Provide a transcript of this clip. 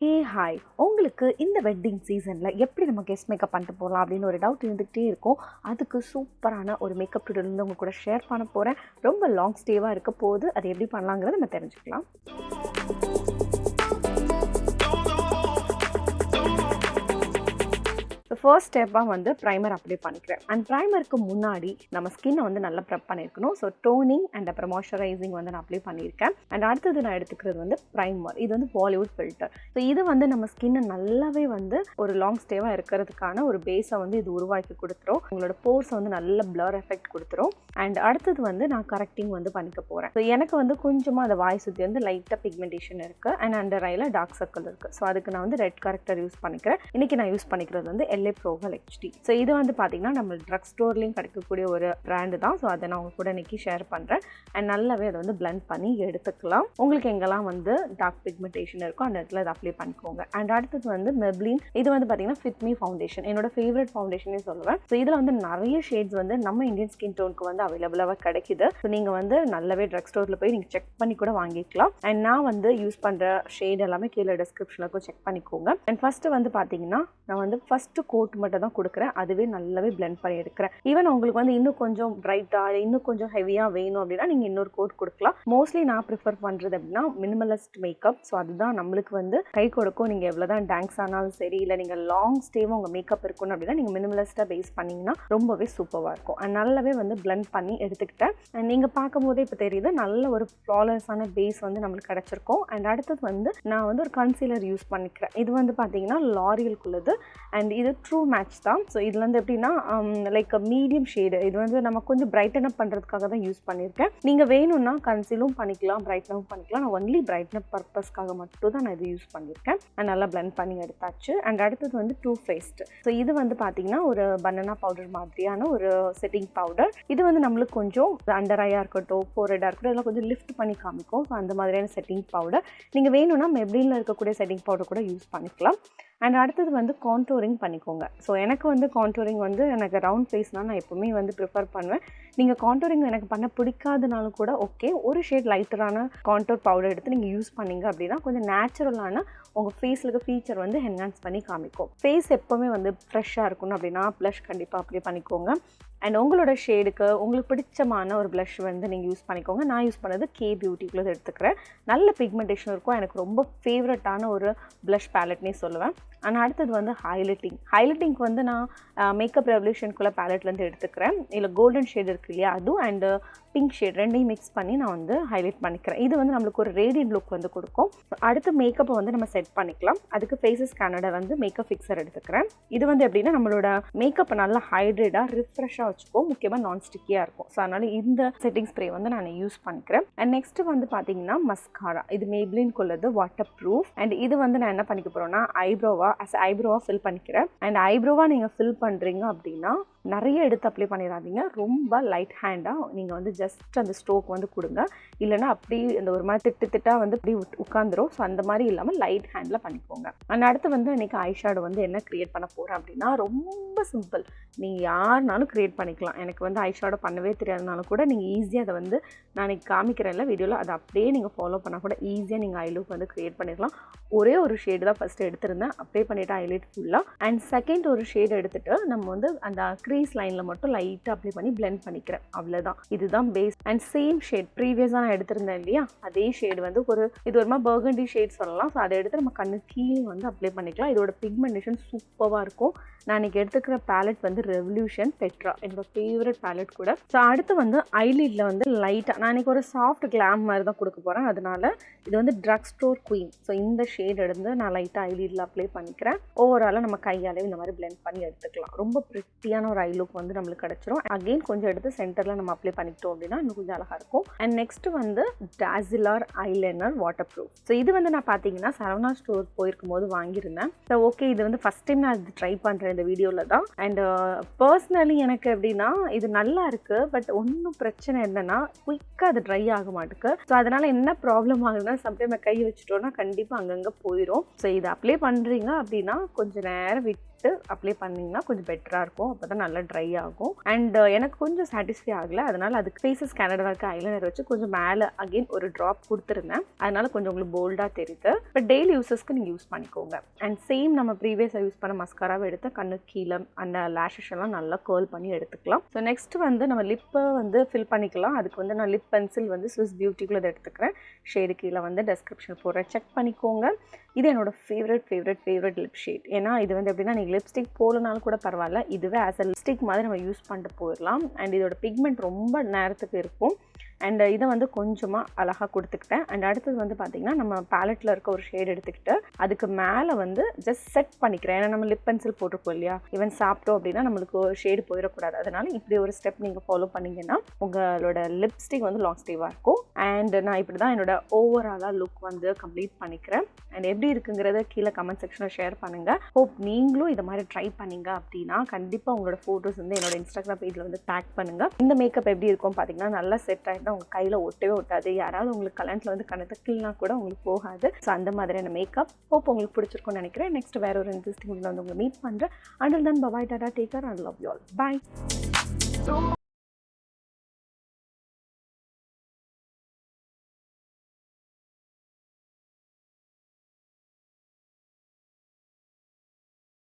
Hey hi, உங்களுக்கு இந்த wedding சீசனில் எப்படி நம்ம கெஸ்ட் மேக்கப் பண்ணிட்டு போகலாம் அப்படின்னு ஒரு டவுட் இருந்துகிட்டே இருக்கும். அதுக்கு சூப்பரான ஒரு மேக்கப் டுட்டோரியல் வந்து உங்கள் கூட ஷேர் பண்ண போகிறேன். ரொம்ப லாங் ஸ்டேவாக இருக்க போது அது எப்படி பண்ணலாங்கிறத நம்ம தெரிஞ்சுக்கலாம். ஃபர்ஸ்ட் ஸ்டெப்பாக வந்து ப்ரைமர் அப்ளை பண்ணிக்கிறேன். அண்ட் ப்ரைமருக்கு முன்னாடி நம்ம ஸ்கின்னை வந்து நல்லா ப்ரெப் பண்ணியிருக்கணும். ஸோ டோனிங் அண்ட் அப்புறம் மாய்ஸ்சரைசிங் வந்து நான் அப்ளை பண்ணியிருக்கேன். அண்ட் அடுத்தது நான் எடுத்துக்கிறது வந்து ப்ரைமர். இது வந்து பாலிவுட் ஃபில்டர். ஸோ இது வந்து நம்ம ஸ்கின்னை நல்லாவே வந்து ஒரு லாங் ஸ்டேவாக இருக்கிறதுக்கான ஒரு பேஸை வந்து இது உருவாக்கி கொடுத்துரும். உங்களோட போர்ஸை வந்து நல்ல பிளர் எஃபெக்ட் கொடுத்துரும். அண்ட் அடுத்தது வந்து நான் கரெக்டிங் வந்து பண்ணிக்க போகிறேன். ஸோ எனக்கு வந்து கொஞ்சமாக அந்த வாய் சுற்றி வந்து லைட்டாக பிக்மெண்டேஷன் இருக்குது. அண்ட் அண்டர் ஐயில் டார்க் சர்க்கிள் இருக்குது. ஸோ அதுக்கு நான் வந்து ரெட் கரெக்டர் யூஸ் பண்ணிக்கிறேன். இன்றைக்கி நான் யூஸ் பண்ணிக்கிறது வந்து ப்ரோவல் HD. ஸோ இது வந்து பார்த்தீங்கன்னா நம்ம ட்ரக் ஸ்டோர்லையும் கிடைக்கக்கூடிய ஒரு பிராண்டு தான். ஸோ அதை நான் உங்க கூட இன்னைக்கு ஷேர் பண்ணுறேன். அண்ட் நல்லாவே அதை வந்து பிளெண்ட் பண்ணி எடுத்துக்கலாம். உங்களுக்கு எங்கெல்லாம் வந்து டார்க் பிக்மெண்டேஷன் இருக்கோ அந்த இடத்துல அதை அப்ளை பண்ணிக்கோங்க. அண்ட் அடுத்தது வந்து மெப்ளின். இது வந்து பார்த்தீங்கன்னா ஃபிட் மீ ஃபவுண்டேஷன், என்னோட ஃபேவரட் ஃபவுண்டேஷனே சொல்லுவேன். ஸோ இதில் வந்து நிறைய ஷேட்ஸ் வந்து நம்ம இந்தியன் ஸ்கின் டோனுக்கு வந்து அவைலபிளாக கிடைக்குது. ஸோ நீங்கள் வந்து நல்லாவே ட்ரக் ஸ்டோரில் போய் நீங்கள் செக் பண்ணி கூட வாங்கிக்கலாம். அண்ட் நான் வந்து யூஸ் பண்ணுற ஷேட் எல்லாமே கீழே டிஸ்கிரிப்ஷனுக்கு செக் பண்ணிக்கோங்க. அண்ட் ஃபர்ஸ்ட் வந்து பார்த்தீங்கன்னா நான் வந்து ஃபர்ஸ்ட் கோட் மட்டும் தான் கொடுக்குறேன். அதுவே நல்லாவே பிளெண்ட் பண்ணி எடுக்கிறேன். ஈவன் உங்களுக்கு வந்து இன்னும் கொஞ்சம் பிரைட்டாக இன்னும் கொஞ்சம் ஹெவியாக வேணும் அப்படின்னா நீங்கள் இன்னொரு கோட் கொடுக்கலாம். மோஸ்ட்லி நான் ப்ரிஃபர் பண்ணுறது அப்படின்னா மினிமலிஸ்ட் மேக்கப். ஸோ அதுதான் நம்மளுக்கு வந்து கை கொடுக்கும். நீங்கள் எவ்வளோதான் டான்ஸ் ஆனாலும் சரி, இல்லை நீங்கள் லாங் ஸ்டேவாக உங்கள் மேக்கப் இருக்கணும் அப்படின்னா நீங்கள் மினிமலிஸ்ட்டாக பேஸ் பண்ணிங்கன்னா ரொம்பவே சூப்பராக இருக்கும். அண்ட் நல்லாவே வந்து பிளெண்ட் பண்ணி எடுத்துக்கிட்டேன். நீங்கள் பார்க்கும் போதே இப்போ தெரியுது நல்ல ஒரு ஃப்ளாலெஸ்ஸான பேஸ் வந்து நம்மளுக்கு கிடச்சிருக்கும். அண்ட் அடுத்தது வந்து நான் வந்து ஒரு கன்சீலர் யூஸ் பண்ணிக்கிறேன். இது வந்து பார்த்தீங்கன்னா லாரியலுக்குள்ளது. அண்ட் இது ட்ரூ மேட்ச் தான். ஸோ இதில் வந்து எப்படின்னா லைக் மீடியம் ஷேடு. இது வந்து நம்ம கொஞ்சம் பிரைட்டன் அப் பண்ணுறதுக்காக தான் யூஸ் பண்ணியிருக்கேன். நீங்கள் வேணும்னா கன்சீலும் பண்ணிக்கலாம், பிரைட்னவும் பண்ணிக்கலாம். நான் ஒன்லி பிரைட்னப் பர்பஸ்க்காக மட்டும் தான் நான் இது யூஸ் பண்ணியிருக்கேன். நல்லா பிளெண்ட் பண்ணி எடுத்தாச்சு. அண்ட் அடுத்தது வந்து டூ ஃபேஸ்ட். ஸோ இது வந்து பார்த்தீங்கன்னா ஒரு பனானா பவுடர் மாதிரியான ஒரு செட்டிங் பவுடர். இது வந்து நம்மளுக்கு கொஞ்சம் அண்டர் ஐயாக இருக்கட்டும், ஃபோர்ஹெட்டாக இருக்கட்டும், இதெல்லாம் கொஞ்சம் லிஃப்ட் பண்ணி காமிக்கும். ஸோ அந்த மாதிரியான செட்டிங் பவுடர் நீங்கள் வேணும்னா மெப்ளினில் இருக்கக்கூடிய செட்டிங் பவுடர் கூட யூஸ் பண்ணிக்கலாம். அண்ட் அடுத்தது வந்து கான்டோரிங் பண்ணிக்கோங்க. ஸோ எனக்கு வந்து கான்டோரிங் வந்து எனக்கு ரவுண்ட் ஃபேஸ்னால் நான் எப்போவுமே வந்து ப்ரிஃபர் பண்ணுவேன். நீங்கள் கான்டோரிங் எனக்கு பண்ண பிடிக்காதனாலும் கூட ஓகே, ஒரு ஷேட் லைட்டரான கான்டோர் பவுடர் எடுத்து நீங்கள் யூஸ் பண்ணிங்க அப்படின்னா கொஞ்சம் நேச்சுரலான உங்கள் ஃபேஸில் இருக்க ஃபீச்சர் வந்து என்ஹான்ஸ் பண்ணி காமிக்கும். ஃபேஸ் எப்போவுமே வந்து ஃப்ரெஷ்ஷாக இருக்கணும் அப்படின்னா ப்ளஷ் கண்டிப்பாக அப்ளை பண்ணிக்கோங்க. அண்ட் உங்களோட ஷேடுக்கு உங்களுக்கு பிடிச்சமான ஒரு ப்ளஷ் வந்து நீங்கள் யூஸ் பண்ணிக்கோங்க. நான் யூஸ் பண்ணது கே பியூட்டிக்குள்ளது எடுத்துக்கிறேன். நல்ல பிக்மெண்டேஷன் இருக்கும். எனக்கு ரொம்ப ஃபேவரட்டான ஒரு ப்ளஷ் பேலட்னே சொல்லுவேன். ஆனால் அடுத்தது வந்து ஹைலைட்டிங்க்கு வந்து நான் மேக்கப் ரெவல்யூஷனுக்குள்ள பேலட்லேருந்து எடுத்துக்கிறேன். இல்லை கோல்டன் ஷேட் இருக்குது இல்லையா, அதுவும் அண்டு பிங்க் ஷேட் ரெண்டையும் மிக்ஸ் பண்ணி நான் வந்து ஹைலைட் பண்ணிக்கிறேன். இது வந்து நம்மளுக்கு ஒரு ரேடியன்ட் லுக் வந்து கொடுக்கும். அடுத்து மேக்கப்பை வந்து நம்ம செட் பண்ணிக்கலாம். அதுக்கு ஃபேஸஸ் கேனடா வந்து மேக்கப் ஃபிக்ஸர் எடுத்துக்கிறேன். இது வந்து எப்படின்னா நம்மளோட மேக்கப்பை நல்லா ஹைட்ரேட்டாக ரிஃப்ரெஷ்ஷாக வச்சுக்கும். முக்கியமாக நான் ஸ்டிக்கியாக இருக்கும். ஸோ அதனால் இந்த செட்டிங் ஸ்ப்ரே வந்து நான் யூஸ் பண்ணிக்கிறேன். அண்ட் நெக்ஸ்ட் வந்து பார்த்தீங்கன்னா மஸ்காரா. இது மேப்ளின்குள்ளது வாட்டர் ப்ரூஃப். அண்ட் இது வந்து நான் என்ன பண்ணிக்க போகிறேன்னா ஐப்ரோவாக ஃபில் பண்ணிக்கிறேன். அண்ட் ஐப்ரோவாக நீங்கள் ஃபில் பண்ணுறீங்க அப்படின்னா நிறைய எடுத்து அப்ளை பண்ணிடாதீங்க. ரொம்ப லைட் ஹேண்டாக நீங்கள் வந்து ஜஸ்ட் அந்த ஸ்ட்ரோக் வந்து கொடுங்க. இல்லைனா அப்படி இந்த ஒரு மாதிரி திட்டாக வந்து அப்படி உட்காந்துரும். ஸோ அந்த மாதிரி இல்லாமல் லைட் ஹேண்டில் பண்ணிக்கோங்க. அண்ட் அடுத்து வந்து இன்றைக்கி ஐஷேடோ வந்து என்ன க்ரியேட் பண்ண போகிறேன் அப்படின்னா ரொம்ப சிம்பிள். நீங்கள் யாருனாலும் க்ரியேட் பண்ணிக்கலாம். எனக்கு வந்து ஐஷேடோ பண்ணவே தெரியாதனாலும் கூட நீங்கள் ஈஸியாக அதை வந்து நான் இன்றைக்கி காமிக்கிறேன்ல வீடியோவில், அதை அப்படியே நீங்கள் ஃபாலோ பண்ணால் கூட ஈஸியாக நீங்கள் ஐ லுக் வந்து க்ரியேட் பண்ணிடலாம். ஒரே ஒரு ஷேடு தான் ஃபஸ்ட்டு எடுத்திருந்தேன், அப்ளை பண்ணிவிட்டு ஹைலைட் ஃபுல்லாக. அண்ட் செகண்ட் ஒரு ஷேடு எடுத்துகிட்டு நம்ம வந்து அந்த க்ரீஸ் லைனில் மட்டும் லைட்டாக அப்ளை பண்ணி பிளெண்ட் பண்ணிக்கிறேன். அவ்வளோதான், இதுதான் பேஸ். அண்ட் சேம் ஷேட் ப்ரீவியஸாக நான் எடுத்திருந்தேன் இல்லையா, அதே ஷேடு வந்து இது ஒரு மாதிரி பர்கண்டி ஷேட் சொல்லலாம். ஸோ அதை எடுத்து நம்ம கண்ணு கீழே வந்து அப்ளை பண்ணிக்கலாம். இதோட பிக்மெண்டேஷன் சூப்பராக இருக்கும். நான் இன்றைக்கி எடுத்துக்கிற பேலட் வந்து ரெவல்யூஷன் பெட்ரா, என்னோட ஃபேவரட் பேலட் கூட. ஸோ அடுத்து வந்து ஐலிடில் வந்து லைட்டாக நான் இன்றைக்கி ஒரு சாஃப்ட் கிளாம் மாதிரி தான் கொடுக்க போகிறேன். அதனால இது வந்து ட்ரக் ஸ்டோர் குயின். ஸோ இந்த ஷேட் எடுத்து நான் லைட்டாக ஐலிடில் அப்ளை பண்ணிக்கிறேன். ஓவராலாக நம்ம கையாலே இந்த மாதிரி பிளெண்ட் பண்ணி எடுத்துக்கலாம். ரொம்ப ப்ரிட்டியான ஒரு ஐ லுக் வந்து நம்மளுக்கு கிடச்சிரும். அகெயின் கொஞ்சம் எடுத்து சென்டரில் நம்ம அப்ளை பண்ணிக்கிட்டோம் அப்படின்னா இன்னும் கொஞ்சம் அழகாக இருக்கும். அண்ட் நெக்ஸ்ட் வந்து டாசிலர் ஐலைனர் வாட்டர் ப்ரூஃப். ஸோ இது வந்து நான் பார்த்தீங்கன்னா சரவணா ஸ்டோர் போயிருக்கும் போது வாங்கியிருந்தேன். ஸோ ஓகே, இது வந்து ஃபஸ்ட் டைம் நான் இது ட்ரை பண்ணுறேன் இந்த வீடியோவில் தான். அண்ட் பர்சனலி எனக்கு எப்படின்னா இது நல்லா இருக்குது. பட் ஒன்றும் பிரச்சனை என்னென்னா குயிக்காக அது ட்ரை ஆக மாட்டேக்கு. ஸோ அதனால் என்ன ப்ராப்ளம் ஆகுதுன்னா சம்டைம் கை வச்சுட்டோன்னா கண்டிப்பாக அங்கங்கே போயிடும். ஸோ இதை அப்ளை பண்ணுறீங்க அப்படின்னா கொஞ்சம் நேரம் விட்டு வச்சுட்டு அப்ளை பண்ணிங்கன்னா கொஞ்சம் பெட்டராக இருக்கும். அப்போ தான் நல்லா ட்ரை ஆகும். அண்ட் எனக்கு கொஞ்சம் சாட்டிஸ்ஃபை ஆகலை, அதனால் அதுக்கு ஃபேஸஸ் கேனடாவில் இருக்க ஐலைனர் வச்சு கொஞ்சம் மேலே அகெயின் ஒரு ட்ராப் கொடுத்துருந்தேன். அதனால் கொஞ்சம் உங்களுக்கு போல்டாக தெரியுது. பட் டெய்லி யூஸஸ்க்கு நீங்கள் யூஸ் பண்ணிக்கோங்க. அண்ட் சேம் நம்ம ப்ரீவியஸாக யூஸ் பண்ண மஸ்காராவை எடுத்து கண்ணு கீழே அந்த லேஷஸ் எல்லாம் நல்லா கேர்ல் பண்ணி எடுத்துக்கலாம். ஸோ நெக்ஸ்ட் வந்து நம்ம லிப்பை வந்து ஃபில் பண்ணிக்கலாம். அதுக்கு வந்து நான் லிப் பென்சில் வந்து ஸ்விஸ் பியூட்டிக்குள்ளே எடுத்துக்கிறேன். ஷேடு கீழே வந்து டெஸ்கிரிப்ஷன் போடுறேன், செக் பண்ணிக்கோங்க. இது என்னோட ஃபேவரட் லிப் ஷேட். ஏன்னா இது வந்து எப்படின்னா நீங்கள் லிப்ஸ்டிக் போடலனாலும் கூட பரவாயில்ல, இதுவே ஆஸ் அ லிப்ஸ்டிக் மாதிரி நம்ம யூஸ் பண்ணிட்டு போயிடலாம். அண்ட் இதோட பிக்மெண்ட் ரொம்ப நேரத்துக்கு இருக்கும். அண்ட் இதை வந்து கொஞ்சமாக அழகாக கொடுத்துக்கிட்டேன். அண்ட் அடுத்தது வந்து பார்த்திங்கன்னா நம்ம பேலட்டில் இருக்க ஒரு ஷேட் எடுத்துக்கிட்டு அதுக்கு மேலே வந்து ஜஸ்ட் செட் பண்ணிக்கிறேன். ஏன்னா நம்ம லிப் பென்சில் போட்டிருக்கோம் இல்லையா, ஈவன் சாப்பிட்டோம் அப்படின்னா நம்மளுக்கு ஷேடு போயிடக்கூடாது. அதனால் இப்படி ஒரு ஸ்டெப் நீங்கள் ஃபாலோ பண்ணிங்கன்னா உங்களோட லிப்ஸ்டிக் வந்து லாங் ஸ்டேவாக இருக்கும். அண்ட் நான் இப்படி தான் என்னோட ஓவராலாக லுக் வந்து கம்ப்ளீட் பண்ணிக்கிறேன். அண்ட் எப்படி இருக்குங்கிறத கீழே கமெண்ட் செக்ஷனில் ஷேர் பண்ணுங்கள். ஹோப் நீங்களும் இதை மாதிரி ட்ரை பண்ணிங்க அப்படின்னா கண்டிப்பாக உங்களோட ஃபோட்டோஸ் வந்து என்னோட இன்ஸ்டாகிராம் பேஜில் வந்து டேக் பண்ணுங்கள். இந்த மேக்கப் எப்படி இருக்கும் பார்த்தீங்கன்னா நல்லா செட் ஆகிட்டு உங்கள் கையில் ஒட்டவே ஒட்டாது. யாராவது உங்களுக்கு கல்யாணத்தில் வந்து கணத்துக்குனா கூட உங்களுக்கு போகாது. ஸோ அந்த மாதிரியான மேக்கப் ஹோப் உங்களுக்கு பிடிச்சிருக்கும்னு நினைக்கிறேன். நெக்ஸ்ட் வேற ஒரு இன்ட்ரெஸ்டிங் வந்து உங்களை மீட் பண்ணுறேன். Until then bye, tata, take care and love you all. By.